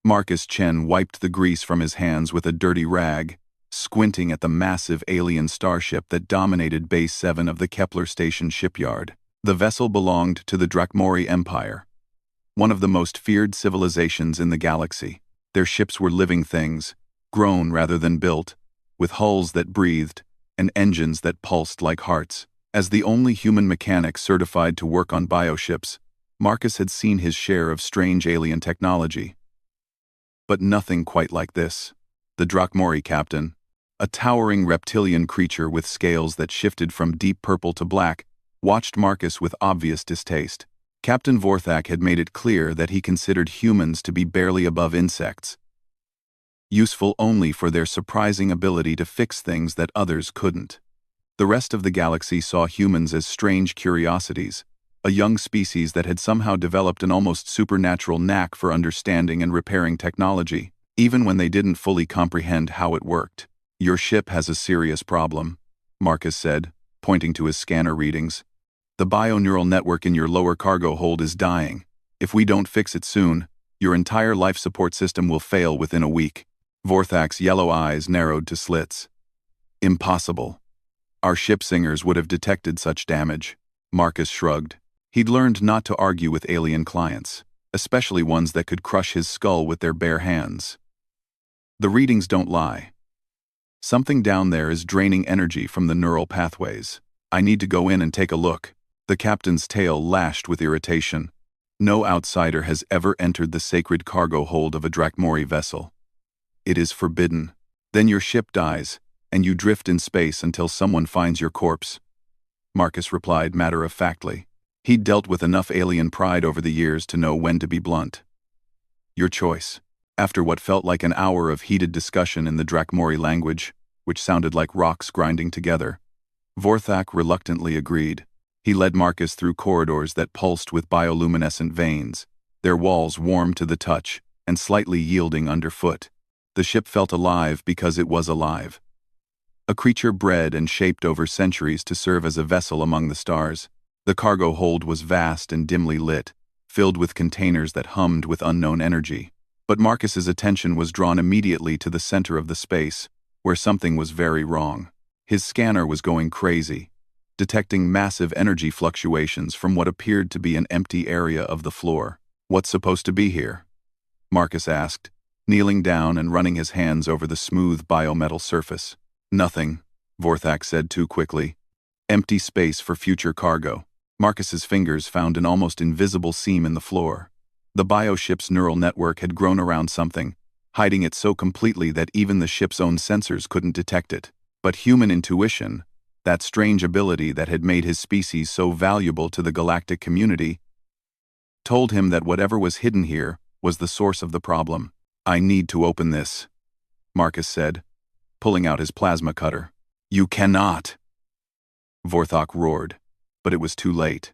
Marcus Chen wiped the grease from his hands with a dirty rag, squinting at the massive alien starship that dominated Base 7 of the Kepler Station shipyard. The vessel belonged to the Drakmori Empire, one of the most feared civilizations in the galaxy. Their ships were living things, grown rather than built, with hulls that breathed and engines that pulsed like hearts. As the only human mechanic certified to work on bioships, Marcus had seen his share of strange alien technology. But nothing quite like this. The Drakmori captain, a towering reptilian creature with scales that shifted from deep purple to black, watched Marcus with obvious distaste. Captain Vorthak had made it clear that he considered humans to be barely above insects, useful only for their surprising ability to fix things that others couldn't. The rest of the galaxy saw humans as strange curiosities, a young species that had somehow developed an almost supernatural knack for understanding and repairing technology, even when they didn't fully comprehend how it worked. "Your ship has a serious problem," Marcus said, pointing to his scanner readings. "The bioneural network in your lower cargo hold is dying. If we don't fix it soon, your entire life support system will fail within a week." Vorthak's yellow eyes narrowed to slits. "Impossible. Our ship singers would have detected such damage." Marcus shrugged. He'd learned not to argue with alien clients, especially ones that could crush his skull with their bare hands. "The readings don't lie. Something down there is draining energy from the neural pathways. I need to go in and take a look." The captain's tail lashed with irritation. No outsider has ever entered the sacred cargo hold of a Drakmori vessel. "It is forbidden. Then your ship dies, and you drift in space until someone finds your corpse," Marcus replied matter-of-factly. He'd dealt with enough alien pride over the years to know when to be blunt. "Your choice." After what felt like an hour of heated discussion in the Drakmori language, which sounded like rocks grinding together, Vorthak reluctantly agreed. He led Marcus through corridors that pulsed with bioluminescent veins, their walls warm to the touch and slightly yielding underfoot. The ship felt alive because it was alive. A creature bred and shaped over centuries to serve as a vessel among the stars. The cargo hold was vast and dimly lit, filled with containers that hummed with unknown energy. But Marcus's attention was drawn immediately to the center of the space, where something was very wrong. His scanner was going crazy, detecting massive energy fluctuations from what appeared to be an empty area of the floor. "What's supposed to be here?" Marcus asked, kneeling down and running his hands over the smooth biometal surface. "Nothing," Vorthak said too quickly. "Empty space for future cargo." Marcus's fingers found an almost invisible seam in the floor. The bioship's neural network had grown around something, hiding it so completely that even the ship's own sensors couldn't detect it. But human intuition, that strange ability that had made his species so valuable to the galactic community, told him that whatever was hidden here was the source of the problem. "I need to open this," Marcus said, pulling out his plasma cutter. "You cannot!" Vorthak roared, but it was too late.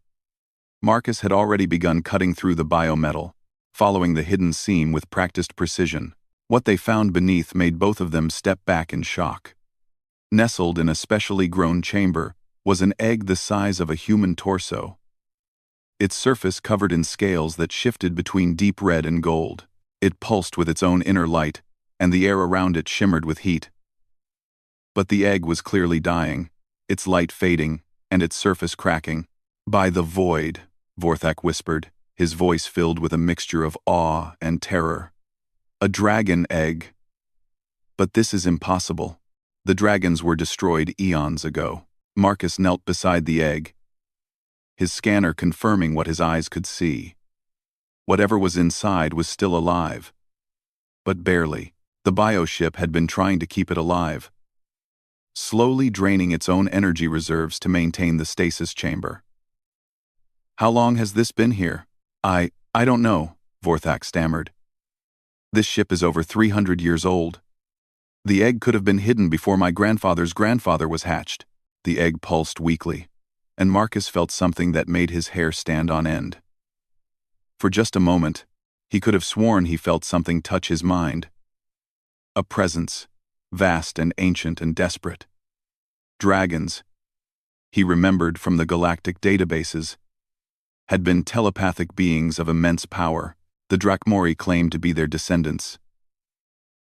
Marcus had already begun cutting through the biometal, following the hidden seam with practiced precision. What they found beneath made both of them step back in shock. Nestled in a specially grown chamber was an egg the size of a human torso, its surface covered in scales that shifted between deep red and gold. It pulsed with its own inner light, and the air around it shimmered with heat. But the egg was clearly dying, its light fading, and its surface cracking. "By the void," Vorthak whispered, his voice filled with a mixture of awe and terror. "A dragon egg. But this is impossible. The dragons were destroyed eons ago." Marcus knelt beside the egg, his scanner confirming what his eyes could see. Whatever was inside was still alive. But barely. The bioship had been trying to keep it alive, slowly draining its own energy reserves to maintain the stasis chamber. "How long has this been here?" I don't know," Vorthak stammered. "This ship is over 300 years old. The egg could have been hidden before my grandfather's grandfather was hatched." The egg pulsed weakly, and Marcus felt something that made his hair stand on end. For just a moment, he could have sworn he felt something touch his mind. A presence, vast and ancient and desperate. Dragons, he remembered from the galactic databases, had been telepathic beings of immense power. The Drachmori claimed to be their descendants,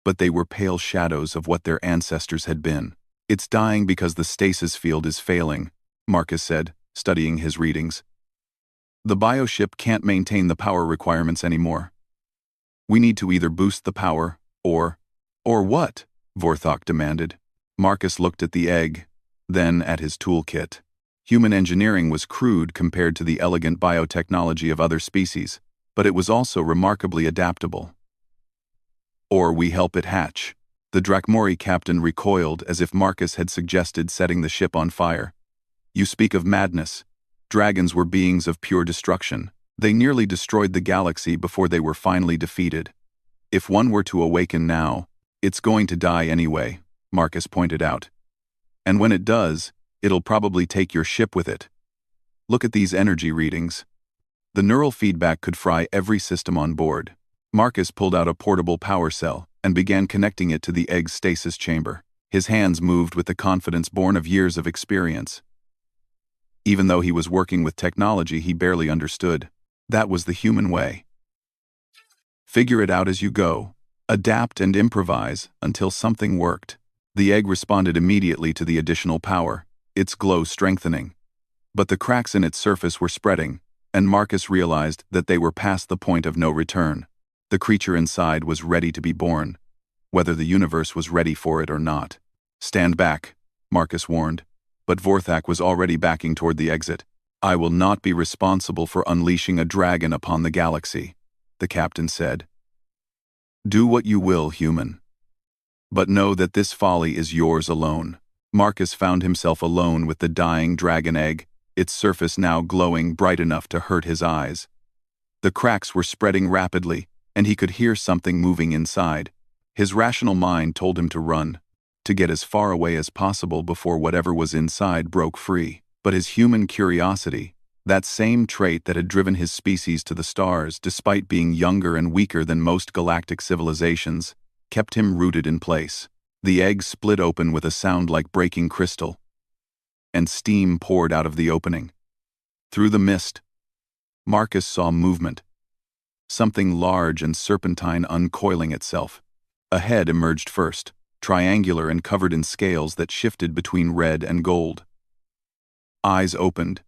but they were pale shadows of what their ancestors had been. It's dying because the stasis field is failing, Marcus said, studying his readings. The bioship can't maintain the power requirements anymore. We need to either boost the power, or what? Vorthok demanded. Marcus looked at the egg, then at his toolkit. Human engineering was crude compared to the elegant biotechnology of other species, but it was also remarkably adaptable. Or we help it hatch. The Drachmori captain recoiled as if Marcus had suggested setting the ship on fire. You speak of madness. Dragons were beings of pure destruction. They nearly destroyed the galaxy before they were finally defeated. If one were to awaken now, it's going to die anyway, Marcus pointed out. And when it does, it'll probably take your ship with it. Look at these energy readings. The neural feedback could fry every system on board. Marcus pulled out a portable power cell and began connecting it to the egg's stasis chamber. His hands moved with the confidence born of years of experience. Even though he was working with technology he barely understood, that was the human way. Figure it out as you go. Adapt and improvise until something worked. The egg responded immediately to the additional power, its glow strengthening. But the cracks in its surface were spreading, and Marcus realized that they were past the point of no return. The creature inside was ready to be born, whether the universe was ready for it or not. Stand back, Marcus warned, but Vorthok was already backing toward the exit. I will not be responsible for unleashing a dragon upon the galaxy, the captain said. Do what you will, human. But know that this folly is yours alone. Marcus found himself alone with the dying dragon egg, its surface now glowing bright enough to hurt his eyes. The cracks were spreading rapidly, and he could hear something moving inside. His rational mind told him to run, to get as far away as possible before whatever was inside broke free. But his human curiosity, that same trait that had driven his species to the stars despite being younger and weaker than most galactic civilizations, kept him rooted in place. The egg split open with a sound like breaking crystal, and steam poured out of the opening. Through the mist, Marcus saw movement. Something large and serpentine uncoiling itself. A head emerged first, triangular and covered in scales that shifted between red and gold. Eyes opened,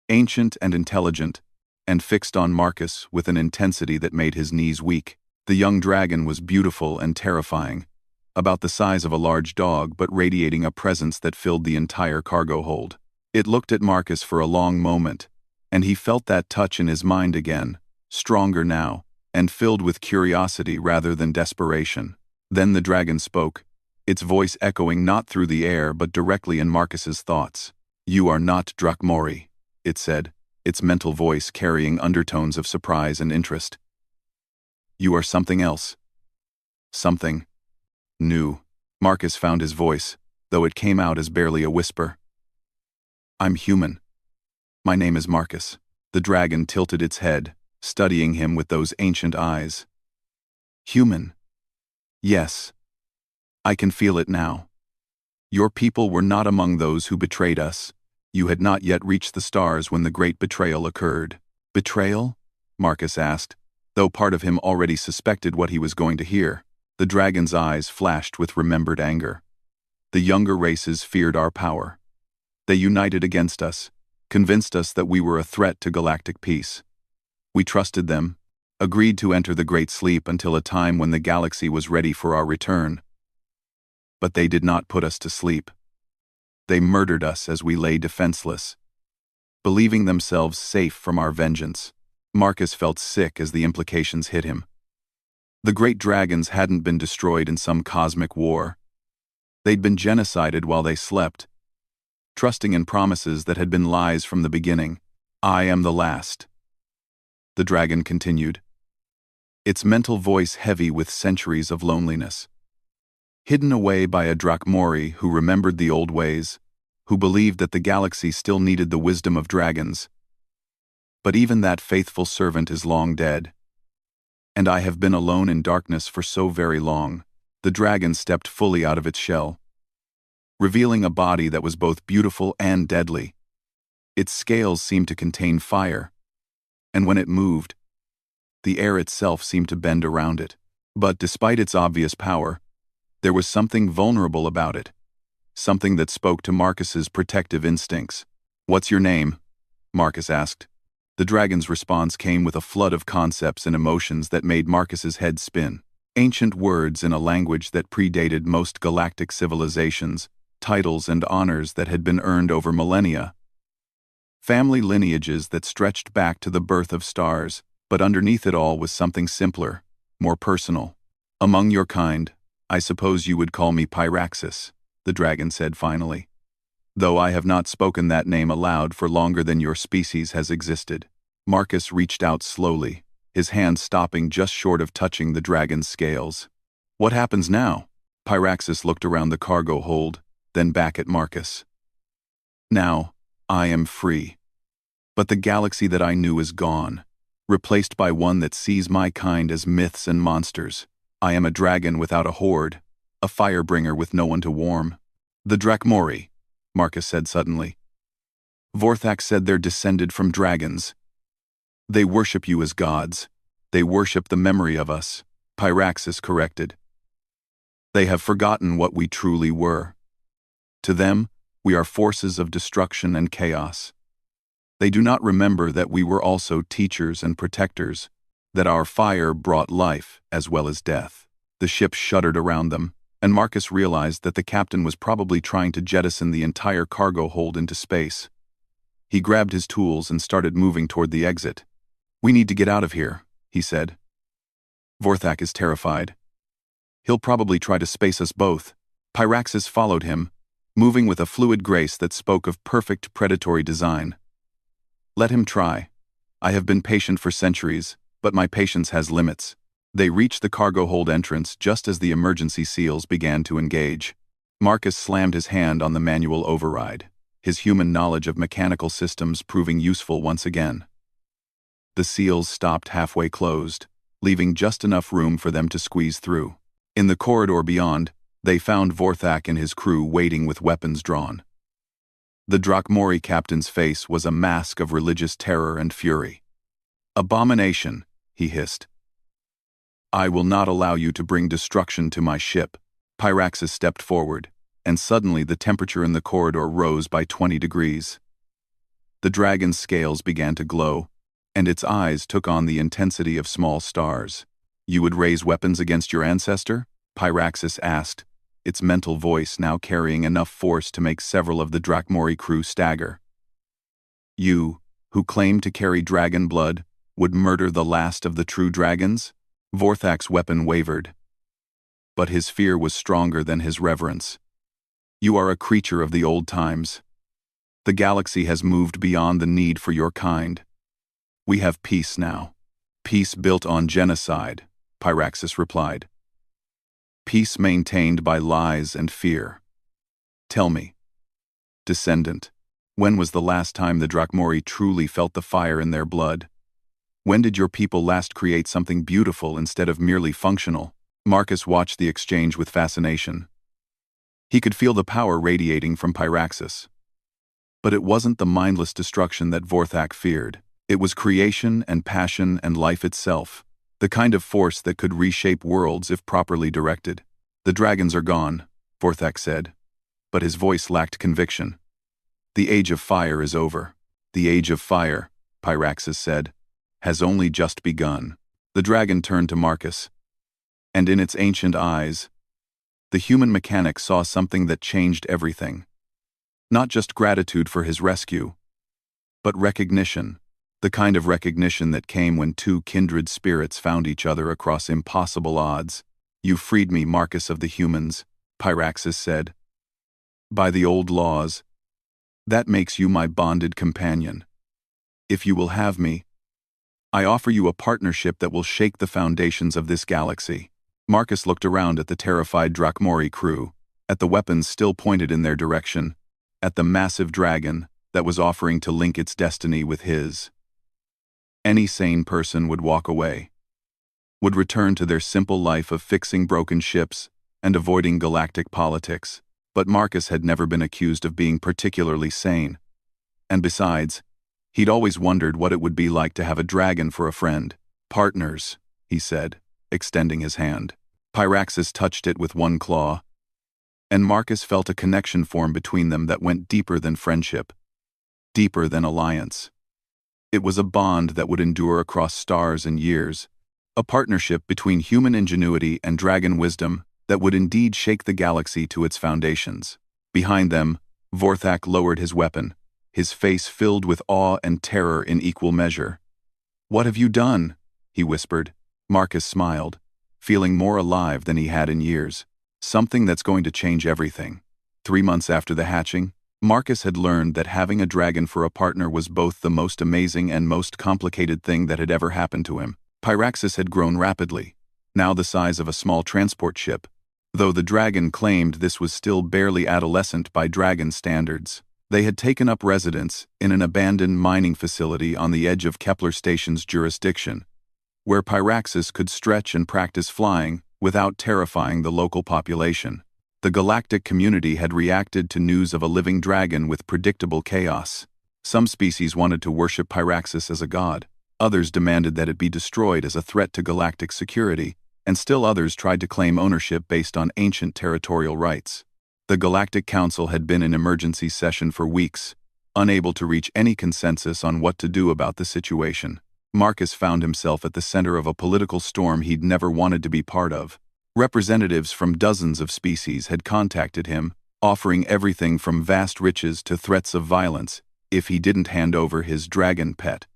ancient and intelligent, and fixed on Marcus with an intensity that made his knees weak. The young dragon was beautiful and terrifying, about the size of a large dog but radiating a presence that filled the entire cargo hold. It looked at Marcus for a long moment, and he felt that touch in his mind again, stronger now, and filled with curiosity rather than desperation. Then the dragon spoke, its voice echoing not through the air but directly in Marcus's thoughts. You are not Drachmori, it said, its mental voice carrying undertones of surprise and interest. You are something else. Something new. Marcus found his voice, though it came out as barely a whisper. I'm human. My name is Marcus. The dragon tilted its head, studying him with those ancient eyes. Human. Yes. I can feel it now. Your people were not among those who betrayed us. You had not yet reached the stars when the great betrayal occurred. Betrayal? Marcus asked, though part of him already suspected what he was going to hear. The dragon's eyes flashed with remembered anger. The younger races feared our power. They united against us, convinced us that we were a threat to galactic peace. We trusted them, agreed to enter the Great Sleep until a time when the galaxy was ready for our return. But they did not put us to sleep. They murdered us as we lay defenseless, believing themselves safe from our vengeance. Marcus felt sick as the implications hit him. The great dragons hadn't been destroyed in some cosmic war. They'd been genocided while they slept, trusting in promises that had been lies from the beginning. I am the last, the dragon continued, its mental voice heavy with centuries of loneliness. Hidden away by a Drachmori who remembered the old ways, who believed that the galaxy still needed the wisdom of dragons. But even that faithful servant is long dead. And I have been alone in darkness for so very long. The dragon stepped fully out of its shell, revealing a body that was both beautiful and deadly. Its scales seemed to contain fire, and when it moved, The air itself seemed to bend around it. But despite its obvious power, there was something vulnerable about it. Something that spoke to Marcus's protective instincts. "What's your name?" Marcus asked. The dragon's response came with a flood of concepts and emotions that made Marcus's head spin. Ancient words in a language that predated most galactic civilizations, titles and honors that had been earned over millennia. Family lineages that stretched back to the birth of stars, but underneath it all was something simpler, more personal. "Among your kind, I suppose you would call me Pyraxis," the dragon said finally. "Though I have not spoken that name aloud for longer than your species has existed." Marcus reached out slowly, his hand stopping just short of touching the dragon's scales. "What happens now?" Pyraxis looked around the cargo hold, then back at Marcus. "Now, I am free. But the galaxy that I knew is gone, replaced by one that sees my kind as myths and monsters. I am a dragon without a horde, a firebringer with no one to warm." "The Drakmori," Marcus said suddenly. "Vorthak said they're descended from dragons. They worship you as gods. They worship the memory of us," Pyraxis corrected. "They have forgotten what we truly were. To them, we are forces of destruction and chaos. They do not remember that we were also teachers and protectors, that our fire brought life as well as death." The ship shuddered around them, and Marcus realized that the captain was probably trying to jettison the entire cargo hold into space. He grabbed his tools and started moving toward the exit. "We need to get out of here," he said. "Vorthak is terrified. He'll probably try to space us both." Pyraxis followed him, moving with a fluid grace that spoke of perfect predatory design. "Let him try. I have been patient for centuries, but my patience has limits." They reached the cargo hold entrance just as the emergency seals began to engage. Marcus slammed his hand on the manual override, his human knowledge of mechanical systems proving useful once again. The seals stopped halfway closed, leaving just enough room for them to squeeze through. In the corridor beyond, they found Vorthak and his crew waiting with weapons drawn. The Drakmori captain's face was a mask of religious terror and fury. "Abomination," he hissed. "I will not allow you to bring destruction to my ship." Pyraxis stepped forward, and suddenly the temperature in the corridor rose by 20 degrees. The dragon's scales began to glow, and its eyes took on the intensity of small stars. "You would raise weapons against your ancestor?" Pyraxis asked, its mental voice now carrying enough force to make several of the Drakmori crew stagger. "You, who claim to carry dragon blood, would murder the last of the true dragons?" Vorthak's weapon wavered, but his fear was stronger than his reverence. "You are a creature of the old times. The galaxy has moved beyond the need for your kind. We have peace now. Peace built on genocide," Pyraxis replied. "Peace maintained by lies and fear. Tell me, descendant, when was the last time the Drakmori truly felt the fire in their blood? When did your people last create something beautiful instead of merely functional?" Marcus watched the exchange with fascination. He could feel the power radiating from Pyraxis. But it wasn't the mindless destruction that Vorthak feared. It was creation and passion and life itself, the kind of force that could reshape worlds if properly directed. "The dragons are gone," Vorthak said, but his voice lacked conviction. "The age of fire is over." "The age of fire," Pyraxis said, "has only just begun." The dragon turned to Marcus, and in its ancient eyes, the human mechanic saw something that changed everything. Not just gratitude for his rescue, but recognition, the kind of recognition that came when two kindred spirits found each other across impossible odds. "You freed me, Marcus of the humans," Pyraxis said. "By the old laws, that makes you my bonded companion. If you will have me, I offer you a partnership that will shake the foundations of this galaxy." Marcus looked around at the terrified Drakmori crew, at the weapons still pointed in their direction, at the massive dragon that was offering to link its destiny with his. Any sane person would walk away, would return to their simple life of fixing broken ships and avoiding galactic politics, but Marcus had never been accused of being particularly sane. And besides, he'd always wondered what it would be like to have a dragon for a friend. Partners, he said, extending his hand. Pyraxis touched it with one claw, and Marcus felt a connection form between them that went deeper than friendship, deeper than alliance. It was a bond that would endure across stars and years, a partnership between human ingenuity and dragon wisdom that would indeed shake the galaxy to its foundations. Behind them, Vorthak lowered his weapon, his face filled with awe and terror in equal measure. "What have you done?" he whispered. Marcus smiled, feeling more alive than he had in years. "Something that's going to change everything." 3 months after the hatching, Marcus had learned that having a dragon for a partner was both the most amazing and most complicated thing that had ever happened to him. Pyraxis had grown rapidly, now the size of a small transport ship, though the dragon claimed this was still barely adolescent by dragon standards. They had taken up residence in an abandoned mining facility on the edge of Kepler Station's jurisdiction, where Pyraxis could stretch and practice flying without terrifying the local population. The galactic community had reacted to news of a living dragon with predictable chaos. Some species wanted to worship Pyraxis as a god, others demanded that it be destroyed as a threat to galactic security, and still others tried to claim ownership based on ancient territorial rights. The Galactic Council had been in emergency session for weeks, unable to reach any consensus on what to do about the situation. Marcus found himself at the center of a political storm he'd never wanted to be part of. Representatives from dozens of species had contacted him, offering everything from vast riches to threats of violence if he didn't hand over his dragon pet.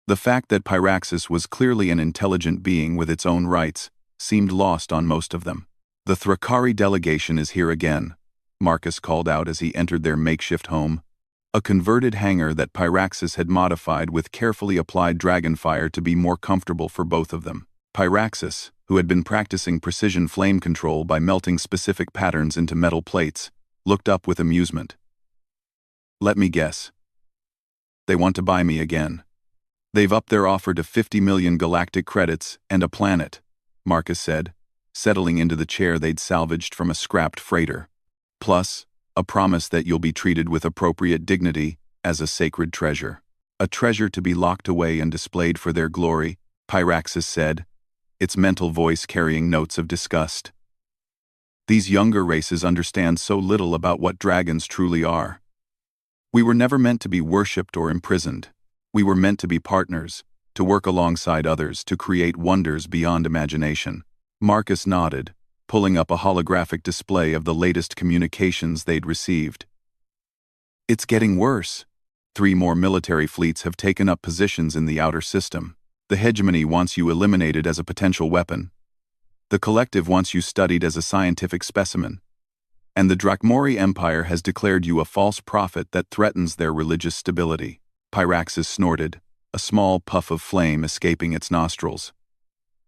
The fact that Pyraxis was clearly an intelligent being with its own rights seemed lost on most of them. "The Thrakari delegation is here again," Marcus called out as he entered their makeshift home, a converted hangar that Pyraxis had modified with carefully applied dragonfire to be more comfortable for both of them. Pyraxis, who had been practicing precision flame control by melting specific patterns into metal plates, looked up with amusement. "Let me guess. They want to buy me again. They've upped their offer to 50 million galactic credits and a planet," Marcus said, settling into the chair they'd salvaged from a scrapped freighter. "Plus, a promise that you'll be treated with appropriate dignity as a sacred treasure. A treasure to be locked away and displayed for their glory," Pyraxis said, its mental voice carrying notes of disgust. "These younger races understand so little about what dragons truly are. We were never meant to be worshipped or imprisoned. We were meant to be partners, to work alongside others to create wonders beyond imagination." Marcus nodded, pulling up a holographic display of the latest communications they'd received. "It's getting worse. 3 more military fleets have taken up positions in the outer system. The hegemony wants you eliminated as a potential weapon. The collective wants you studied as a scientific specimen. And the Drakmori Empire has declared you a false prophet that threatens their religious stability." Pyraxis snorted, a small puff of flame escaping its nostrils.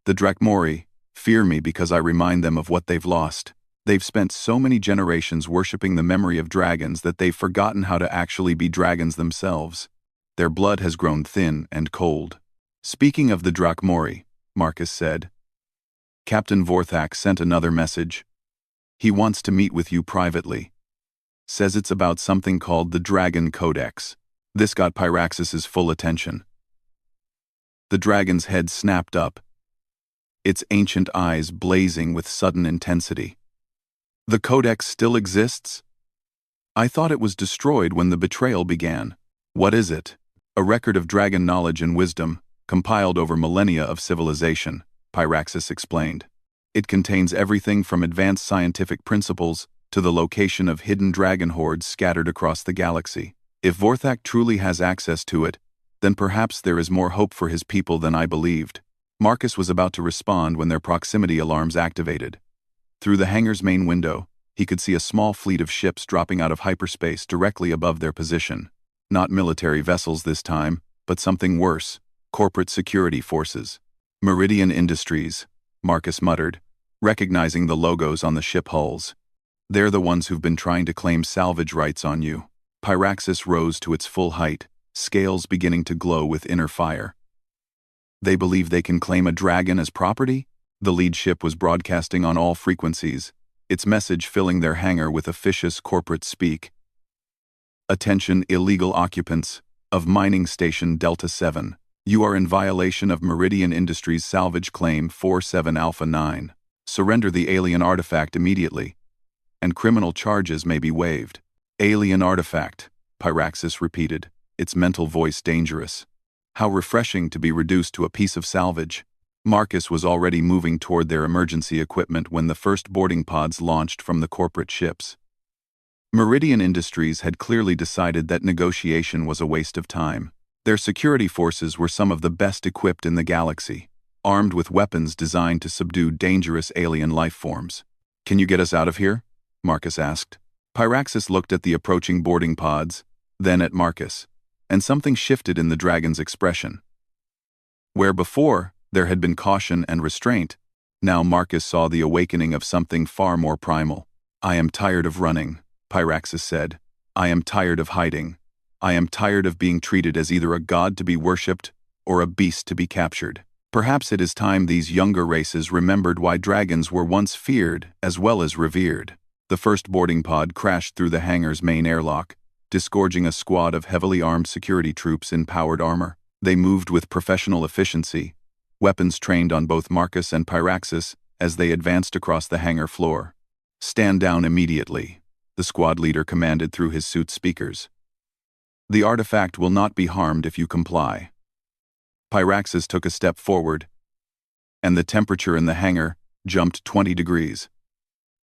"The Drakmori fear me because I remind them of what they've lost. They've spent so many generations worshipping the memory of dragons that they've forgotten how to actually be dragons themselves. Their blood has grown thin and cold." "Speaking of the Drakmori," Marcus said, "Captain Vorthak sent another message. He wants to meet with you privately. Says it's about something called the Dragon Codex." This got Pyraxis's full attention. The dragon's head snapped up, its ancient eyes blazing with sudden intensity. "The Codex still exists? I thought it was destroyed when the betrayal began. What is it?" "A record of dragon knowledge and wisdom, compiled over millennia of civilization," Pyraxis explained. "It contains everything from advanced scientific principles to the location of hidden dragon hordes scattered across the galaxy. If Vorthak truly has access to it, then perhaps there is more hope for his people than I believed." Marcus was about to respond when their proximity alarms activated. Through the hangar's main window, he could see a small fleet of ships dropping out of hyperspace directly above their position. Not military vessels this time, but something worse: corporate security forces. "Meridian Industries," Marcus muttered, recognizing the logos on the ship hulls. "They're the ones who've been trying to claim salvage rights on you." Pyraxis rose to its full height, scales beginning to glow with inner fire. "They believe they can claim a dragon as property?" The lead ship was broadcasting on all frequencies, its message filling their hangar with officious corporate speak. "Attention illegal occupants of mining station Delta 7. You are in violation of Meridian Industries Salvage Claim 47 Alpha 9. Surrender the alien artifact immediately, and criminal charges may be waived. Alien artifact, Pyraxis repeated, its mental voice dangerous. How refreshing to be reduced to a piece of salvage. Marcus was already moving toward their emergency equipment when the first boarding pods launched from the corporate ships. Meridian Industries had clearly decided that negotiation was a waste of time. Their security forces were some of the best equipped in the galaxy, armed with weapons designed to subdue dangerous alien life forms. "Can you get us out of here?" Marcus asked. Pyraxis looked at the approaching boarding pods, then at Marcus, and something shifted in the dragon's expression. Where before there had been caution and restraint, now Marcus saw the awakening of something far more primal. "I am tired of running," Pyraxis said. "I am tired of hiding. I am tired of being treated as either a god to be worshipped or a beast to be captured. Perhaps it is time these younger races remembered why dragons were once feared as well as revered." The first boarding pod crashed through the hangar's main airlock, disgorging a squad of heavily armed security troops in powered armor. They moved with professional efficiency, weapons trained on both Marcus and Pyraxis as they advanced across the hangar floor. "Stand down immediately," the squad leader commanded through his suit speakers. "The artifact will not be harmed if you comply." Pyraxis took a step forward, and the temperature in the hangar jumped 20 degrees.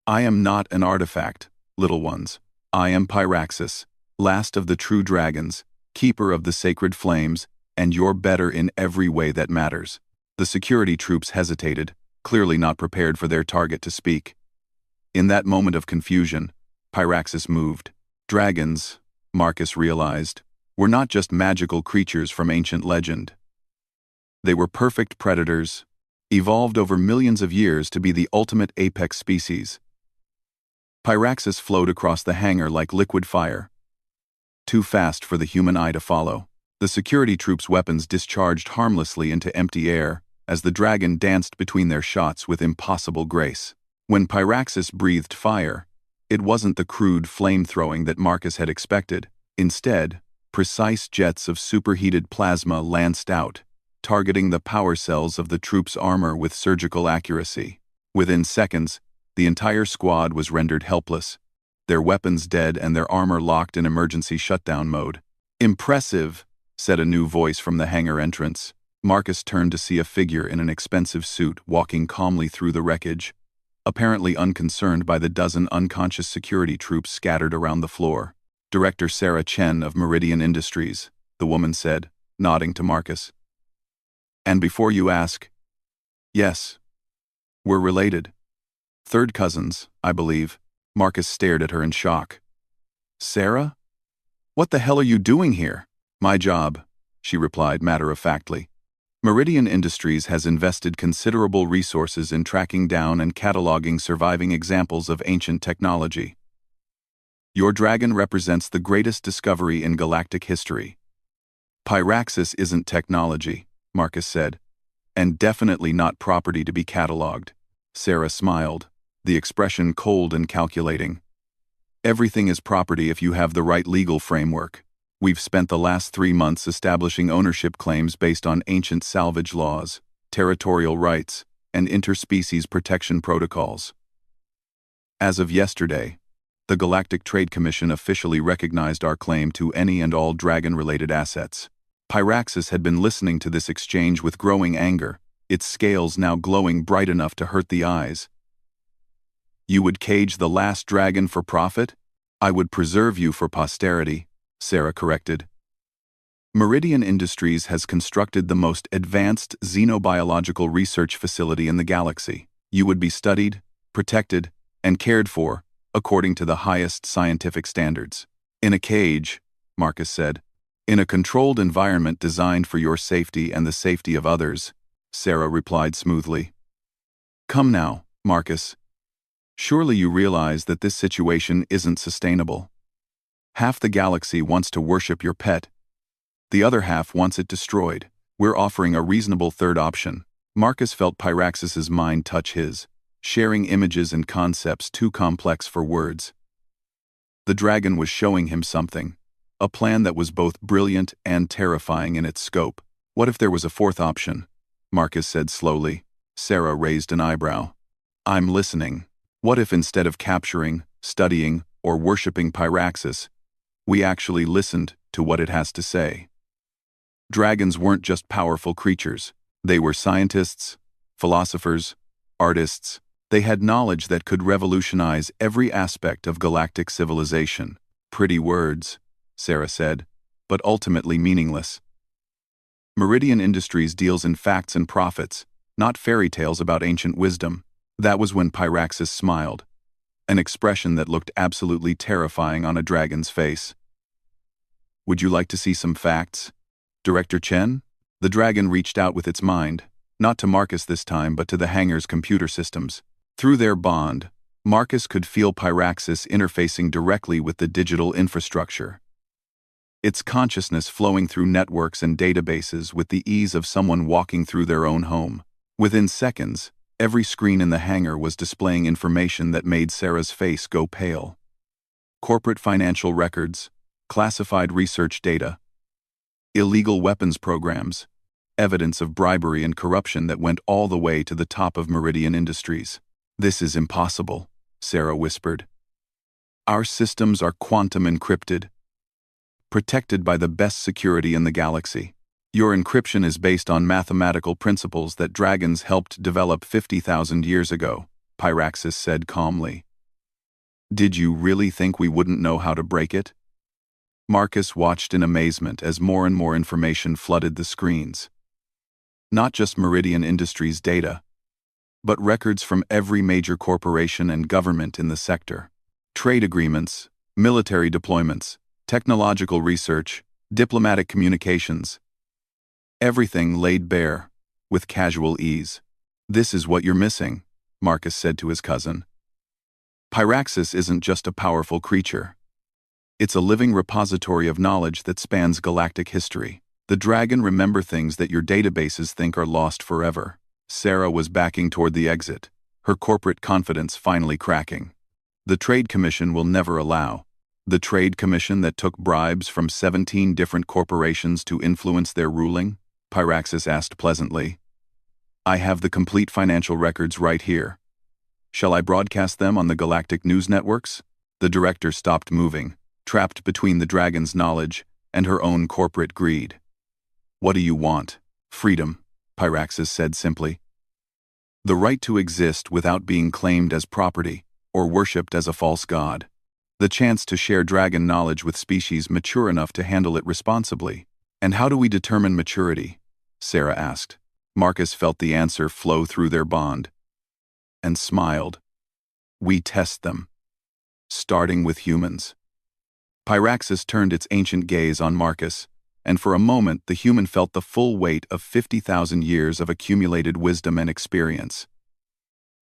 "I am not an artifact, little ones. I am Pyraxis, last of the true dragons, keeper of the sacred flames, and you're better in every way that matters." The security troops hesitated, clearly not prepared for their target to speak. In that moment of confusion, Pyraxis moved. Dragons, Marcus realized, were not just magical creatures from ancient legend. They were perfect predators, evolved over millions of years to be the ultimate apex species. Pyraxis flowed across the hangar like liquid fire, too fast for the human eye to follow. The security troops' weapons discharged harmlessly into empty air as the dragon danced between their shots with impossible grace. When Pyraxis breathed fire, it wasn't the crude flame-throwing that Marcus had expected. Instead, precise jets of superheated plasma lanced out, targeting the power cells of the troops' armor with surgical accuracy. Within seconds, the entire squad was rendered helpless, their weapons dead and their armor locked in emergency shutdown mode. "Impressive," said a new voice from the hangar entrance. Marcus turned to see a figure in an expensive suit walking calmly through the wreckage, apparently unconcerned by the dozen unconscious security troops scattered around the floor. "Director Sarah Chen of Meridian Industries," the woman said, nodding to Marcus. "And before you ask, yes, we're related. Third cousins, I believe." Marcus stared at her in shock. "Sarah? What the hell are you doing here?" "My job," she replied matter-of-factly. "Meridian Industries has invested considerable resources in tracking down and cataloging surviving examples of ancient technology. Your dragon represents the greatest discovery in galactic history." "Pyraxis isn't technology," Marcus said, "and definitely not property to be cataloged." Sarah smiled, the expression cold and calculating. "Everything is property if you have the right legal framework. We've spent the last 3 months establishing ownership claims based on ancient salvage laws, territorial rights, and interspecies protection protocols. As of yesterday, the Galactic Trade Commission officially recognized our claim to any and all dragon-related assets." Pyraxis had been listening to this exchange with growing anger, its scales now glowing bright enough to hurt the eyes. "You would cage the last dragon for profit? I would preserve you for posterity," Sarah corrected. "Meridian Industries has constructed the most advanced xenobiological research facility in the galaxy. You would be studied, protected, and cared for, according to the highest scientific standards." "In a cage," Marcus said. "In a controlled environment designed for your safety and the safety of others," Sarah replied smoothly. "Come now, Marcus. Surely you realize that this situation isn't sustainable. Half the galaxy wants to worship your pet. The other half wants it destroyed. We're offering a reasonable third option." Marcus felt Pyraxis's mind touch his, sharing images and concepts too complex for words. The dragon was showing him something, a plan that was both brilliant and terrifying in its scope. What if there was a fourth option? Marcus said slowly. Sarah raised an eyebrow. I'm listening. What if instead of capturing, studying, or worshipping Pyraxis, we actually listened to what it has to say? Dragons weren't just powerful creatures. They were scientists, philosophers, artists. They had knowledge that could revolutionize every aspect of galactic civilization. Pretty words, Sarah said, but ultimately meaningless. Meridian Industries deals in facts and profits, not fairy tales about ancient wisdom. That was when Pyraxis smiled, an expression that looked absolutely terrifying on a dragon's face. Would you like to see some facts, Director Chen? The dragon reached out with its mind, not to Marcus this time but to the hangar's computer systems. Through their bond, Marcus could feel Pyraxis interfacing directly with the digital infrastructure. Its consciousness flowing through networks and databases with the ease of someone walking through their own home. Within seconds, every screen in the hangar was displaying information that made Sarah's face go pale. Corporate financial records, classified research data, illegal weapons programs, evidence of bribery and corruption that went all the way to the top of Meridian Industries. This is impossible, Sarah whispered. Our systems are quantum encrypted, protected by the best security in the galaxy. Your encryption is based on mathematical principles that dragons helped develop 50,000 years ago, Pyraxis said calmly. Did you really think we wouldn't know how to break it? Marcus watched in amazement as more and more information flooded the screens. Not just Meridian Industries data, but records from every major corporation and government in the sector. Trade agreements, military deployments, technological research, diplomatic communications. Everything laid bare, with casual ease. This is what you're missing, Marcus said to his cousin. Pyraxis isn't just a powerful creature. It's a living repository of knowledge that spans galactic history. The dragon remember things that your databases think are lost forever. Sarah was backing toward the exit, her corporate confidence finally cracking. The Trade Commission will never allow. The Trade Commission that took bribes from 17 different corporations to influence their ruling? Pyraxis asked pleasantly. I have the complete financial records right here. Shall I broadcast them on the galactic news networks? The director stopped moving, trapped between the dragon's knowledge and her own corporate greed. What do you want? Freedom, Pyraxis said simply. The right to exist without being claimed as property or worshipped as a false god. The chance to share dragon knowledge with species mature enough to handle it responsibly. And how do we determine maturity? Sarah asked. Marcus felt the answer flow through their bond, and smiled. We test them. Starting with humans. Pyraxis turned its ancient gaze on Marcus, and for a moment the human felt the full weight of 50,000 years of accumulated wisdom and experience.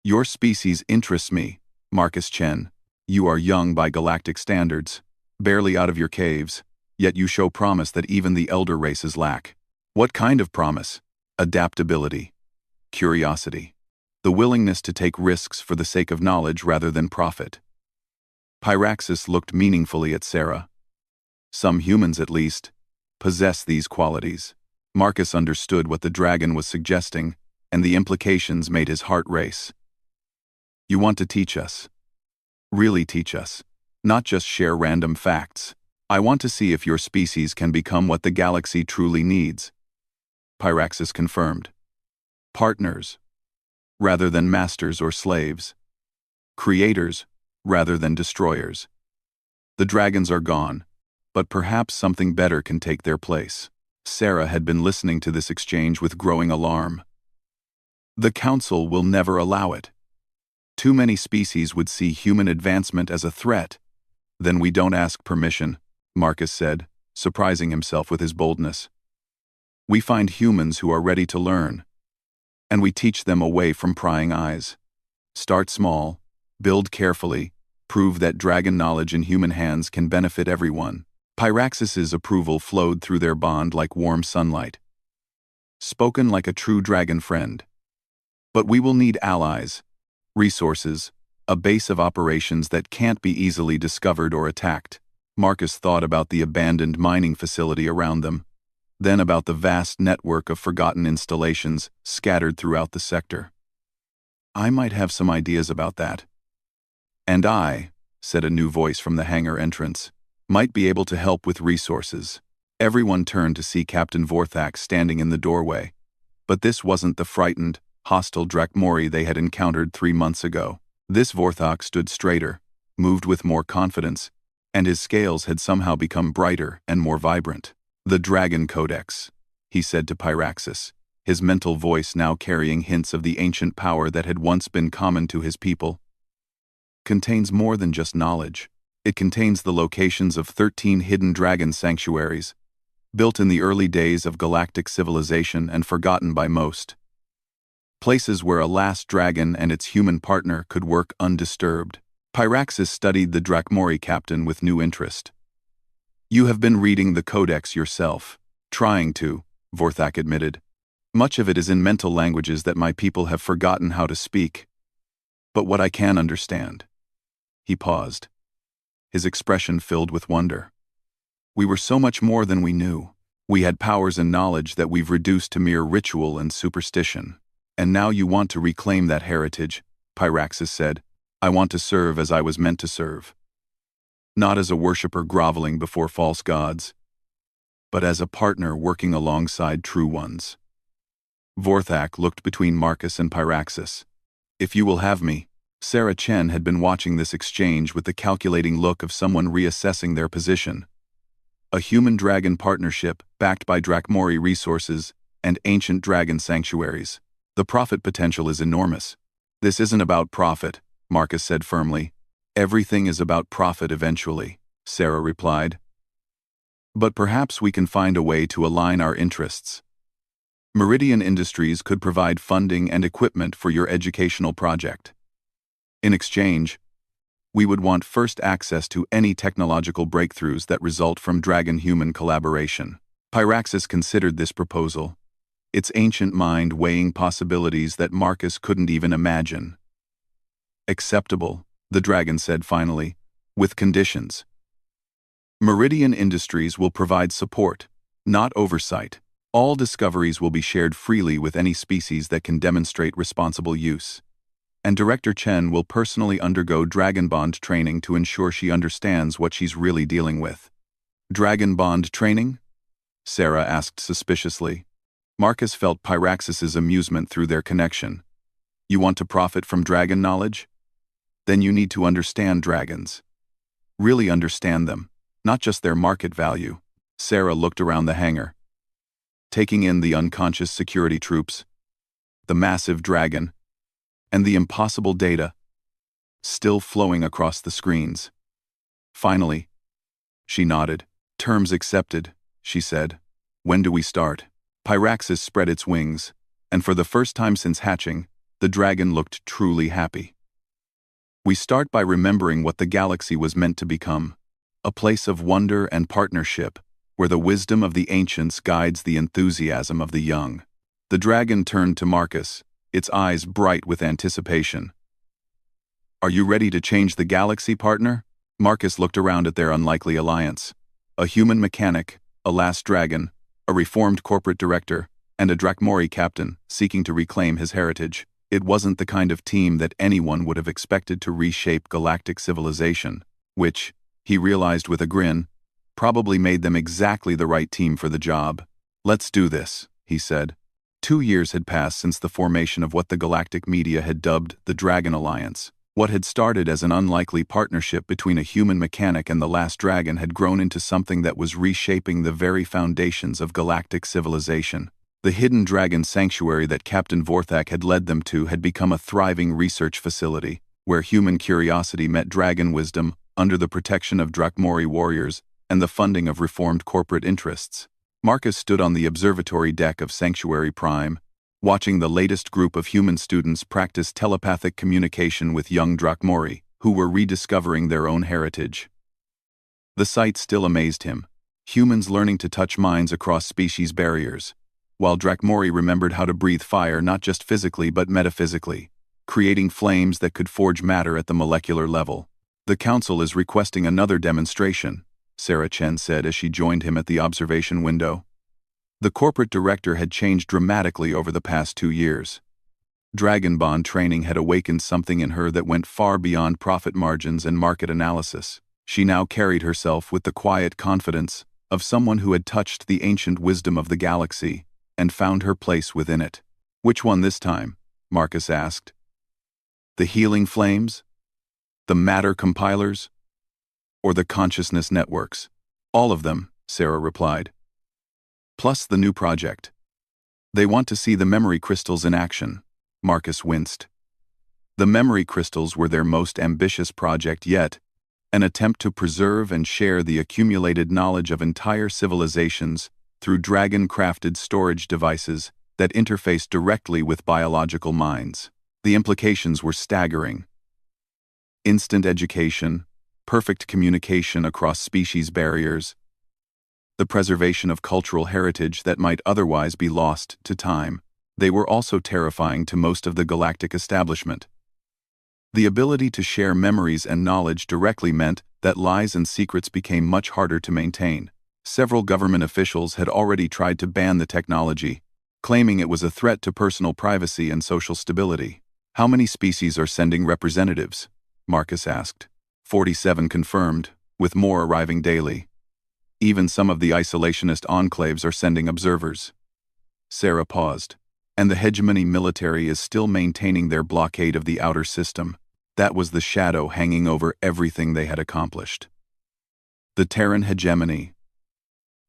Your species interests me, Marcus Chen. You are young by galactic standards, barely out of your caves, yet you show promise that even the elder races lack. What kind of promise? Adaptability, curiosity, the willingness to take risks for the sake of knowledge rather than profit. Pyraxis looked meaningfully at Sarah. Some humans, at least, possess these qualities. Marcus understood what the dragon was suggesting, and the implications made his heart race. You want to teach us. Really teach us. Not just share random facts. I want to see if your species can become what the galaxy truly needs. Pyraxis confirmed. Partners, rather than masters or slaves. Creators, rather than destroyers. The dragons are gone, but perhaps something better can take their place. Sarah had been listening to this exchange with growing alarm. The Council will never allow it. Too many species would see human advancement as a threat. Then we don't ask permission, Marcus said, surprising himself with his boldness. We find humans who are ready to learn, and we teach them away from prying eyes. Start small, build carefully, prove that dragon knowledge in human hands can benefit everyone. Pyraxis's approval flowed through their bond like warm sunlight. Spoken like a true dragon friend. But we will need allies, resources, a base of operations that can't be easily discovered or attacked. Marcus thought about the abandoned mining facility around them. then about the vast network of forgotten installations scattered throughout the sector. I might have some ideas about that. And I, said a new voice from the hangar entrance, might be able to help with resources. Everyone turned to see Captain Vorthak standing in the doorway. But this wasn't the frightened, hostile Drakmori they had encountered 3 months ago. This Vorthak stood straighter, moved with more confidence, and his scales had somehow become brighter and more vibrant. The Dragon Codex, he said to Pyraxis, his mental voice now carrying hints of the ancient power that had once been common to his people, contains more than just knowledge. It contains the locations of 13 hidden dragon sanctuaries, built in the early days of galactic civilization and forgotten by most. Places where a last dragon and its human partner could work undisturbed. Pyraxis studied the Drakmori captain with new interest. You have been reading the Codex yourself. Trying to, Vorthak admitted. Much of it is in mental languages that my people have forgotten how to speak. But what I can understand. He paused, his expression filled with wonder. We were so much more than we knew. We had powers and knowledge that we've reduced to mere ritual and superstition. And now you want to reclaim that heritage, Pyraxis said. I want to serve as I was meant to serve. Not as a worshipper groveling before false gods, but as a partner working alongside true ones. Vorthak looked between Marcus and Pyraxis. If you will have me. Sarah Chen had been watching this exchange with the calculating look of someone reassessing their position. A human-dragon partnership backed by Drakmori resources and ancient dragon sanctuaries. The profit potential is enormous. This isn't about profit, Marcus said firmly. Everything is about profit eventually, Sarah replied. But perhaps we can find a way to align our interests. Meridian Industries could provide funding and equipment for your educational project. In exchange, we would want first access to any technological breakthroughs that result from dragon-human collaboration. Pyraxis considered this proposal, its ancient mind weighing possibilities that Marcus couldn't even imagine. Acceptable, the dragon said finally, with conditions. Meridian Industries will provide support, not oversight. All discoveries will be shared freely with any species that can demonstrate responsible use. And Director Chen will personally undergo Dragon Bond training to ensure she understands what she's really dealing with. Dragon Bond training? Sarah asked suspiciously. Marcus felt Pyraxis's amusement through their connection. You want to profit from dragon knowledge? Then you need to understand dragons. Really understand them, not just their market value. Sarah looked around the hangar, taking in the unconscious security troops, the massive dragon, and the impossible data still flowing across the screens. Finally, she nodded. Terms accepted, she said. When do we start? Pyraxis spread its wings, and for the first time since hatching, the dragon looked truly happy. We start by remembering what the galaxy was meant to become, a place of wonder and partnership, where the wisdom of the ancients guides the enthusiasm of the young. The dragon turned to Marcus, its eyes bright with anticipation. Are you ready to change the galaxy, partner? Marcus looked around at their unlikely alliance. A human mechanic, a last dragon, a reformed corporate director, and a Drakmori captain seeking to reclaim his heritage. It wasn't the kind of team that anyone would have expected to reshape galactic civilization, which, he realized with a grin, probably made them exactly the right team for the job. Let's do this, he said. 2 years had passed since the formation of what the galactic media had dubbed the Dragon Alliance. What had started as an unlikely partnership between a human mechanic and the last dragon had grown into something that was reshaping the very foundations of galactic civilization. The hidden dragon sanctuary that Captain Vorthak had led them to had become a thriving research facility, where human curiosity met dragon wisdom under the protection of Drakmori warriors and the funding of reformed corporate interests. Marcus stood on the observatory deck of Sanctuary Prime, watching the latest group of human students practice telepathic communication with young Drakmori, who were rediscovering their own heritage. The sight still amazed him, humans learning to touch minds across species barriers, while Drakmori remembered how to breathe fire not just physically but metaphysically, creating flames that could forge matter at the molecular level. The Council is requesting another demonstration, Sarah Chen said as she joined him at the observation window. The corporate director had changed dramatically over the past 2 years. Dragonbond training had awakened something in her that went far beyond profit margins and market analysis. She now carried herself with the quiet confidence of someone who had touched the ancient wisdom of the galaxy and found her place within it. "Which one this time?" Marcus asked. "The healing flames? The matter compilers? Or the consciousness networks?" "All of them," Sarah replied. "Plus the new project. They want to see the memory crystals in action." Marcus winced. The memory crystals were their most ambitious project yet, an attempt to preserve and share the accumulated knowledge of entire civilizations through dragon-crafted storage devices that interfaced directly with biological minds. The implications were staggering. Instant education, perfect communication across species barriers, the preservation of cultural heritage that might otherwise be lost to time. They were also terrifying to most of the galactic establishment. The ability to share memories and knowledge directly meant that lies and secrets became much harder to maintain. Several government officials had already tried to ban the technology, claiming it was a threat to personal privacy and social stability. "How many species are sending representatives?" Marcus asked. 47 confirmed, with more arriving daily. Even some of the isolationist enclaves are sending observers. Sarah paused. "And the hegemony military is still maintaining their blockade of the outer system." That was the shadow hanging over everything they had accomplished. The Terran hegemony,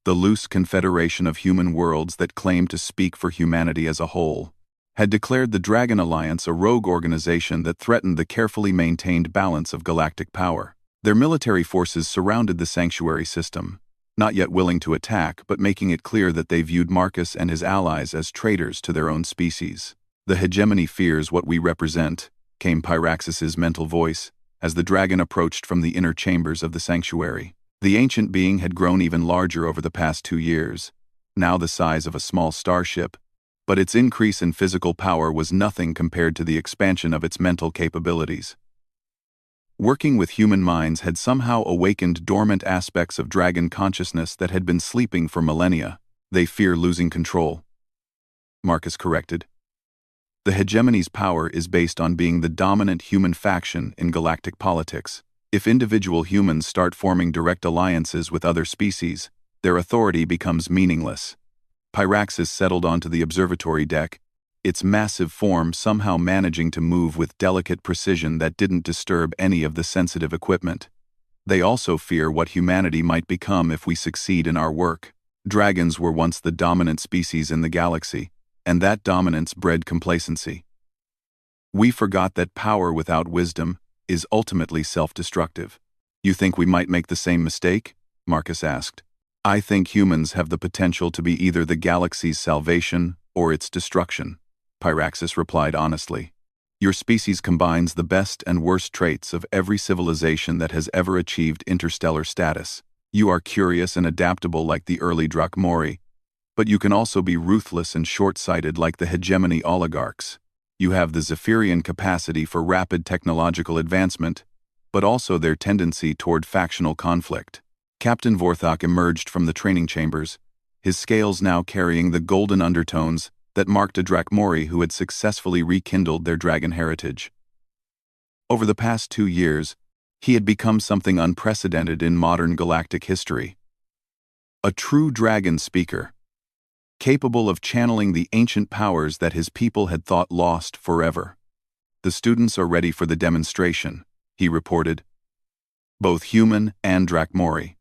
the loose confederation of human worlds that claimed to speak for humanity as a whole, had declared the Dragon Alliance a rogue organization that threatened the carefully maintained balance of galactic power. Their military forces surrounded the sanctuary system, not yet willing to attack but making it clear that they viewed Marcus and his allies as traitors to their own species. "The hegemony fears what we represent," came Pyraxis's mental voice, as the dragon approached from the inner chambers of the sanctuary. The ancient being had grown even larger over the past 2 years, now the size of a small starship, but its increase in physical power was nothing compared to the expansion of its mental capabilities. Working with human minds had somehow awakened dormant aspects of dragon consciousness that had been sleeping for millennia. "They fear losing control," Marcus corrected. "The hegemony's power is based on being the dominant human faction in galactic politics. If individual humans start forming direct alliances with other species, their authority becomes meaningless." Pyraxis settled onto the observatory deck, its massive form somehow managing to move with delicate precision that didn't disturb any of the sensitive equipment. "They also fear what humanity might become if we succeed in our work. Dragons were once the dominant species in the galaxy, and that dominance bred complacency. We forgot that power without wisdom is ultimately self-destructive." "You think we might make the same mistake?" Marcus asked. "I think humans have the potential to be either the galaxy's salvation or its destruction," Pyraxis replied honestly. "Your species combines the best and worst traits of every civilization that has ever achieved interstellar status. You are curious and adaptable like the early Drakmori, but you can also be ruthless and short-sighted like the hegemony oligarchs. You have the Zephyrian capacity for rapid technological advancement, but also their tendency toward factional conflict." Captain Vorthok emerged from the training chambers, his scales now carrying the golden undertones that marked a Drakmori who had successfully rekindled their dragon heritage. Over the past 2 years, he had become something unprecedented in modern galactic history. A true dragon speaker, capable of channeling the ancient powers that his people had thought lost forever. "The students are ready for the demonstration," he reported. "Both human and Drakmori.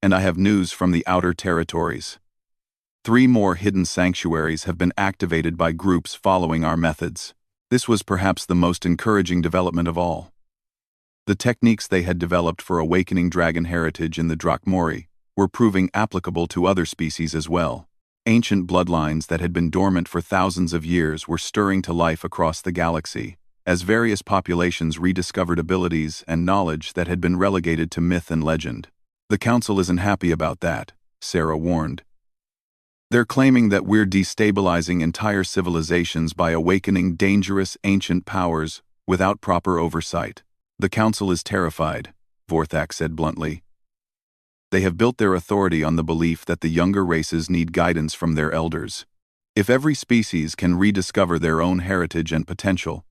And I have news from the outer territories. 3 more hidden sanctuaries have been activated by groups following our methods." This was perhaps the most encouraging development of all. The techniques they had developed for awakening dragon heritage in the Drakmori were proving applicable to other species as well. Ancient bloodlines that had been dormant for thousands of years were stirring to life across the galaxy, as various populations rediscovered abilities and knowledge that had been relegated to myth and legend. "The Council isn't happy about that," Sarah warned. "They're claiming that we're destabilizing entire civilizations by awakening dangerous ancient powers without proper oversight." "The Council is terrified," Vorthak said bluntly. They have built their authority on the belief that the younger races need guidance from their elders. If every species can rediscover their own heritage and potential,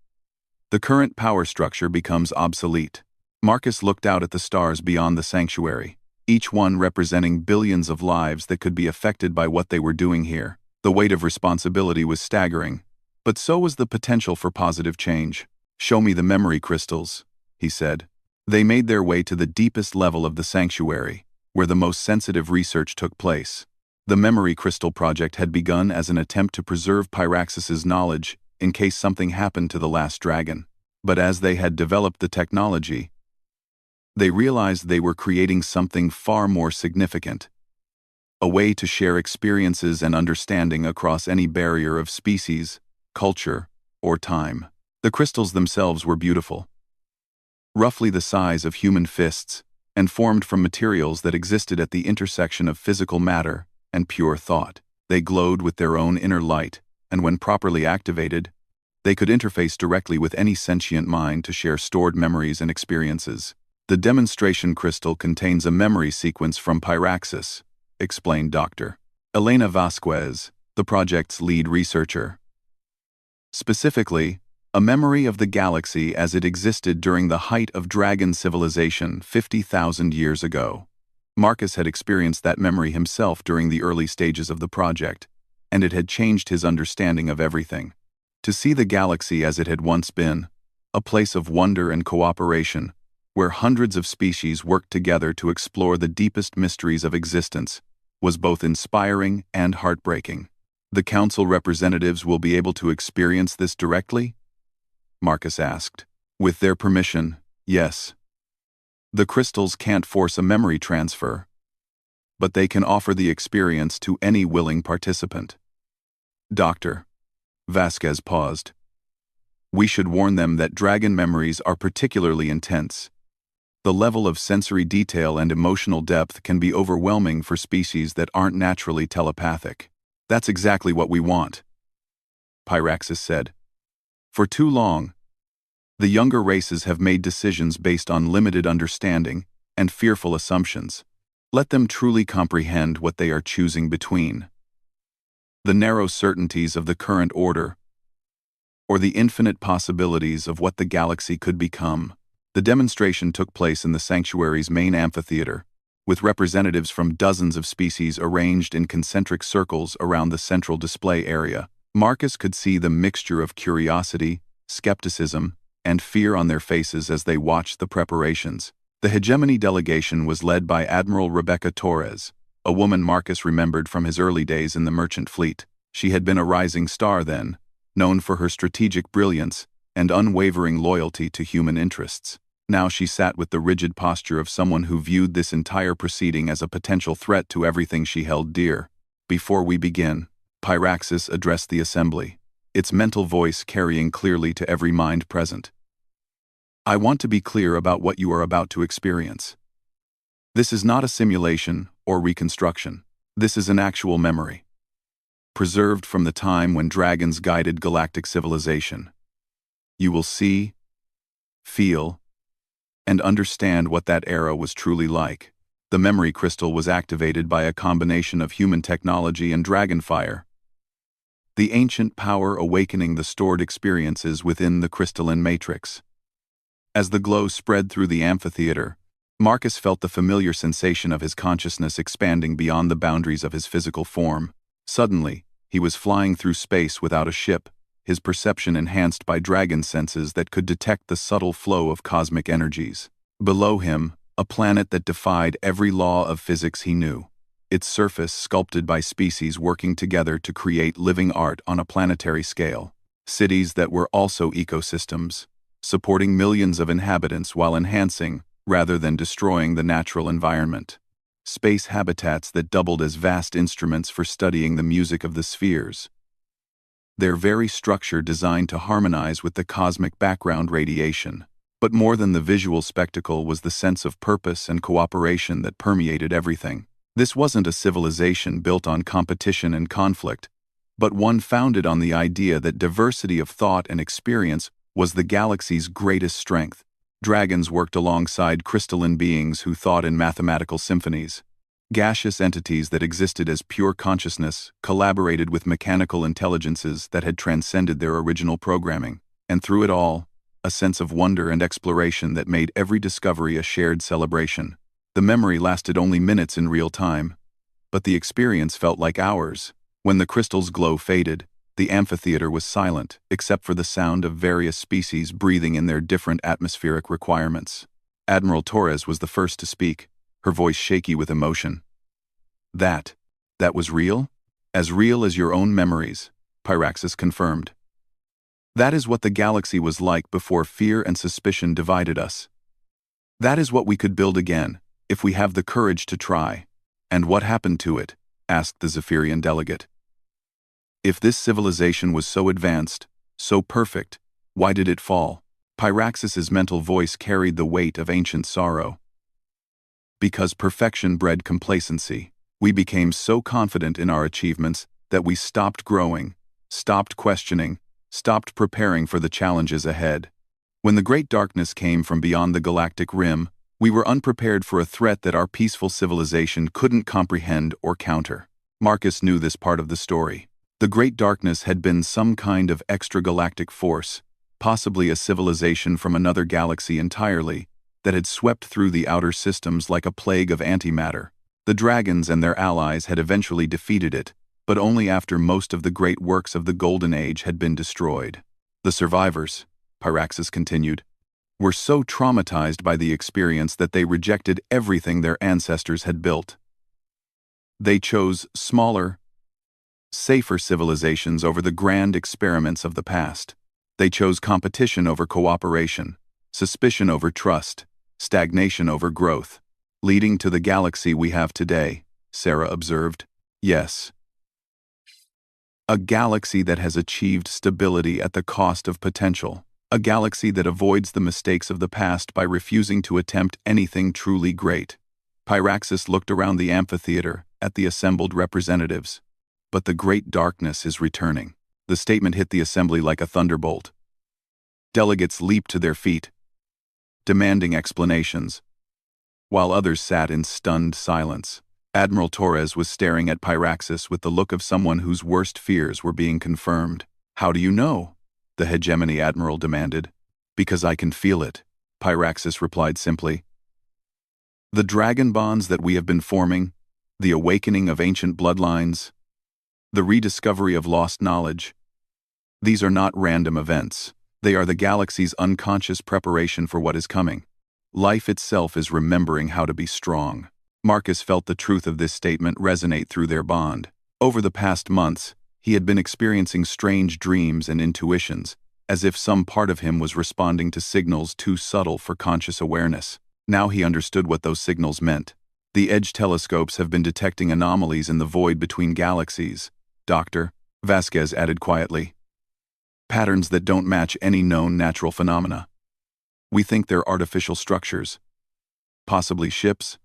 the current power structure becomes obsolete. Marcus looked out at the stars beyond the sanctuary, each one representing billions of lives that could be affected by what they were doing here. The weight of responsibility was staggering, but so was the potential for positive change. "Show me the memory crystals," he said. They made their way to the deepest level of the sanctuary, where the most sensitive research took place. The Memory Crystal Project had begun as an attempt to preserve Pyraxis's knowledge in case something happened to the last dragon. But as they had developed the technology, they realized they were creating something far more significant. A way to share experiences and understanding across any barrier of species, culture, or time. The crystals themselves were beautiful, roughly the size of human fists, and formed from materials that existed at the intersection of physical matter and pure thought. They glowed with their own inner light, and when properly activated, they could interface directly with any sentient mind to share stored memories and experiences. "The demonstration crystal contains a memory sequence from Pyraxis," explained Dr. Elena Vasquez, the project's lead researcher. "Specifically, a memory of the galaxy as it existed during the height of dragon civilization 50,000 years ago." Marcus had experienced that memory himself during the early stages of the project, and it had changed his understanding of everything. To see the galaxy as it had once been, a place of wonder and cooperation, where hundreds of species worked together to explore the deepest mysteries of existence, was both inspiring and heartbreaking. "The council representatives will be able to experience this directly?" Marcus asked. "With their permission, yes. The crystals can't force a memory transfer, but they can offer the experience to any willing participant." Dr. Vasquez paused. "We should warn them that dragon memories are particularly intense. The level of sensory detail and emotional depth can be overwhelming for species that aren't naturally telepathic." "That's exactly what we want," Pyraxis said. "For too long, the younger races have made decisions based on limited understanding and fearful assumptions. Let them truly comprehend what they are choosing between: the narrow certainties of the current order, or the infinite possibilities of what the galaxy could become." The demonstration took place in the sanctuary's main amphitheater, with representatives from dozens of species arranged in concentric circles around the central display area. Marcus could see the mixture of curiosity, skepticism, and fear on their faces as they watched the preparations. The hegemony delegation was led by Admiral Rebecca Torres, a woman Marcus remembered from his early days in the merchant fleet. She had been a rising star then, known for her strategic brilliance and unwavering loyalty to human interests. Now she sat with the rigid posture of someone who viewed this entire proceeding as a potential threat to everything she held dear. "Before we begin," Pyraxis addressed the assembly, its mental voice carrying clearly to every mind present, "I want to be clear about what you are about to experience. This is not a simulation or reconstruction. This is an actual memory, preserved from the time when dragons guided galactic civilization. You will see, feel, and understand what that era was truly like." The memory crystal was activated by a combination of human technology and dragonfire, the ancient power awakening the stored experiences within the crystalline matrix. As the glow spread through the amphitheater, Marcus felt the familiar sensation of his consciousness expanding beyond the boundaries of his physical form. Suddenly, he was flying through space without a ship, his perception enhanced by dragon senses that could detect the subtle flow of cosmic energies. Below him, a planet that defied every law of physics he knew, its surface sculpted by species working together to create living art on a planetary scale. Cities that were also ecosystems, supporting millions of inhabitants while enhancing, rather than destroying, the natural environment. Space habitats that doubled as vast instruments for studying the music of the spheres, their very structure designed to harmonize with the cosmic background radiation. But more than the visual spectacle was the sense of purpose and cooperation that permeated everything. This wasn't a civilization built on competition and conflict, but one founded on the idea that diversity of thought and experience was the galaxy's greatest strength. Dragons worked alongside crystalline beings who thought in mathematical symphonies. Gaseous entities that existed as pure consciousness collaborated with mechanical intelligences that had transcended their original programming, and through it all, a sense of wonder and exploration that made every discovery a shared celebration. The memory lasted only minutes in real time, but the experience felt like hours. When the crystal's glow faded, the amphitheater was silent, except for the sound of various species breathing in their different atmospheric requirements. Admiral Torres was the first to speak, her voice shaky with emotion. That was real? As real as your own memories, Pyraxis confirmed. That is what the galaxy was like before fear and suspicion divided us. That is what we could build again, if we have the courage to try. And what happened to it? Asked the Zephyrian delegate. If this civilization was so advanced, so perfect, why did it fall? Pyraxis's mental voice carried the weight of ancient sorrow. Because perfection bred complacency. We became so confident in our achievements that we stopped growing, stopped questioning, stopped preparing for the challenges ahead. When the great darkness came from beyond the galactic rim, we were unprepared for a threat that our peaceful civilization couldn't comprehend or counter. Marcus knew this part of the story. The great darkness had been some kind of extragalactic force, possibly a civilization from another galaxy entirely, that had swept through the outer systems like a plague of antimatter. The dragons and their allies had eventually defeated it, but only after most of the great works of the Golden Age had been destroyed. The survivors, Pyraxis continued, were so traumatized by the experience that they rejected everything their ancestors had built. They chose smaller, safer civilizations over the grand experiments of the past. They chose competition over cooperation, suspicion over trust, stagnation over growth, leading to the galaxy we have today, Sarah observed. Yes. A galaxy that has achieved stability at the cost of potential. A galaxy that avoids the mistakes of the past by refusing to attempt anything truly great. Pyraxis looked around the amphitheater, at the assembled representatives. But the great darkness is returning. The statement hit the assembly like a thunderbolt. Delegates leaped to their feet, demanding explanations, while others sat in stunned silence. Admiral Torres was staring at Pyraxis with the look of someone whose worst fears were being confirmed. How do you know? The hegemony admiral demanded. Because I can feel it, Pyraxis replied simply. The dragon bonds that we have been forming, the awakening of ancient bloodlines, the rediscovery of lost knowledge, these are not random events. They are the galaxy's unconscious preparation for what is coming. Life itself is remembering how to be strong. Marcus felt the truth of this statement resonate through their bond. Over the past months, he had been experiencing strange dreams and intuitions, as if some part of him was responding to signals too subtle for conscious awareness. Now he understood what those signals meant. The Edge telescopes have been detecting anomalies in the void between galaxies, Dr. Vasquez added quietly. Patterns that don't match any known natural phenomena. We think they're artificial structures, possibly ships,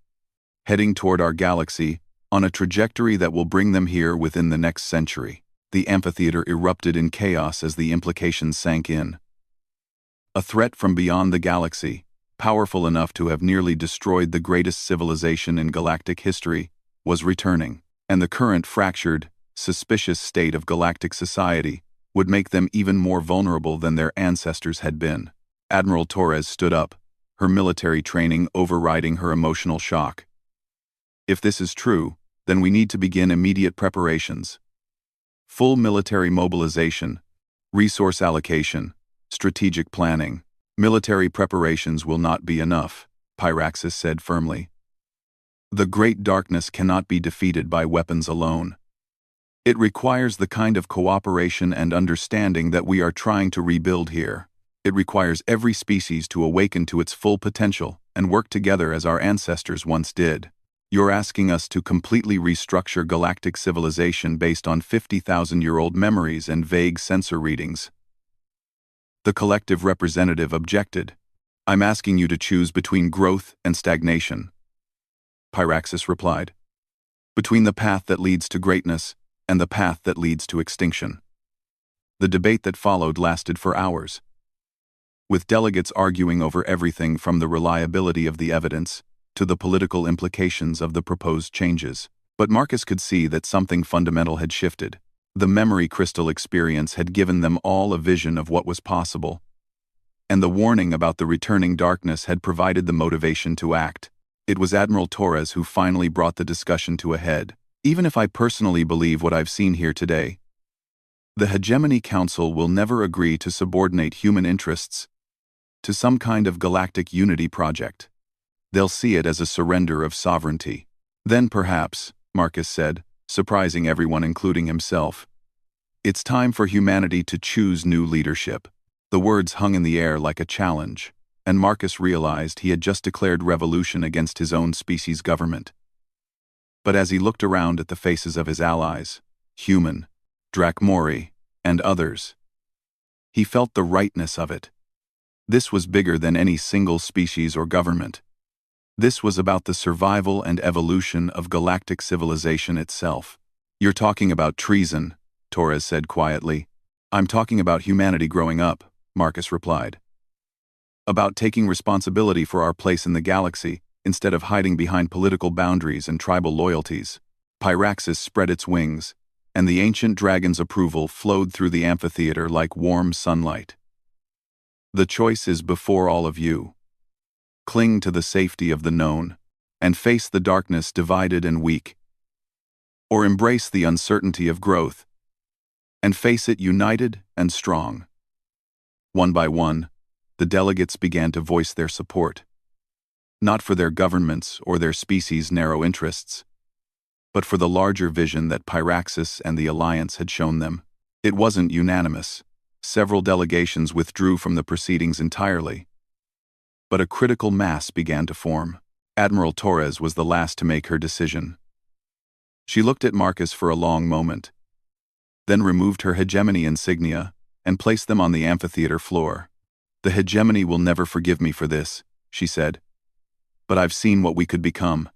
heading toward our galaxy on a trajectory that will bring them here within the next century. The amphitheater erupted in chaos as the implications sank in. A threat from beyond the galaxy, powerful enough to have nearly destroyed the greatest civilization in galactic history, was returning, and the current fractured, suspicious state of galactic society would make them even more vulnerable than their ancestors had been. Admiral Torres stood up, her military training overriding her emotional shock. If this is true, then we need to begin immediate preparations. Full military mobilization, resource allocation, strategic planning. Military preparations will not be enough, Pyraxis said firmly. The great darkness cannot be defeated by weapons alone. It requires the kind of cooperation and understanding that we are trying to rebuild here. It requires every species to awaken to its full potential and work together as our ancestors once did. You're asking us to completely restructure galactic civilization based on 50,000-year-old memories and vague sensor readings. The collective representative objected. I'm asking you to choose between growth and stagnation. Pyraxis replied. Between the path that leads to greatness and the path that leads to extinction. The debate that followed lasted for hours. with delegates arguing over everything from the reliability of the evidence to the political implications of the proposed changes. But Marcus could see that something fundamental had shifted. The memory crystal experience had given them all a vision of what was possible, and the warning about the returning darkness had provided the motivation to act. It was Admiral Torres who finally brought the discussion to a head. Even if I personally believe what I've seen here today, the Hegemony Council will never agree to subordinate human interests to some kind of galactic unity project. They'll see it as a surrender of sovereignty. Then perhaps, Marcus said, surprising everyone including himself, it's time for humanity to choose new leadership. The words hung in the air like a challenge, and Marcus realized he had just declared revolution against his own species' government. But as he looked around at the faces of his allies, human, Dracmori, and others, he felt the rightness of it. This was bigger than any single species or government. This was about the survival and evolution of galactic civilization itself. You're talking about treason, Torres said quietly. I'm talking about humanity growing up, Marcus replied. About taking responsibility for our place in the galaxy, instead of hiding behind political boundaries and tribal loyalties. Pyraxis spread its wings, and the ancient dragon's approval flowed through the amphitheater like warm sunlight. The choice is before all of you. Cling to the safety of the known, and face the darkness divided and weak. Or embrace the uncertainty of growth, and face it united and strong. One by one, the delegates began to voice their support. Not for their governments or their species' narrow interests, but for the larger vision that Pyraxis and the Alliance had shown them. It wasn't unanimous. Several delegations withdrew from the proceedings entirely. But a critical mass began to form. Admiral Torres was the last to make her decision. She looked at Marcus for a long moment, then removed her hegemony insignia and placed them on the amphitheater floor. The hegemony will never forgive me for this, she said. But I've seen what we could become,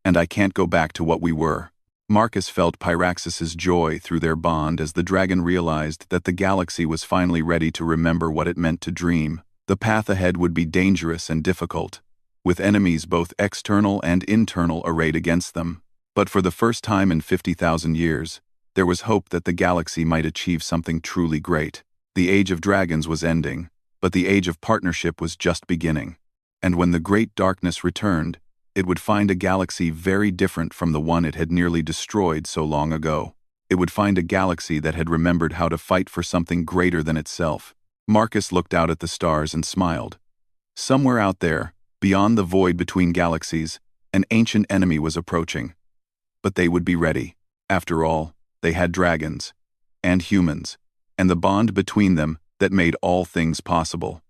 and I can't go back to what we were. Marcus felt Pyraxis's joy through their bond as the dragon realized that the galaxy was finally ready to remember what it meant to dream. The path ahead would be dangerous and difficult, with enemies both external and internal arrayed against them. But for the first time in 50,000 years, there was hope that the galaxy might achieve something truly great. The Age of Dragons was ending, but the Age of Partnership was just beginning. And when the Great Darkness returned, it would find a galaxy very different from the one it had nearly destroyed so long ago. It would find a galaxy that had remembered how to fight for something greater than itself. Marcus looked out at the stars and smiled. Somewhere out there, beyond the void between galaxies, an ancient enemy was approaching. But they would be ready. After all, they had dragons, and humans, and the bond between them that made all things possible.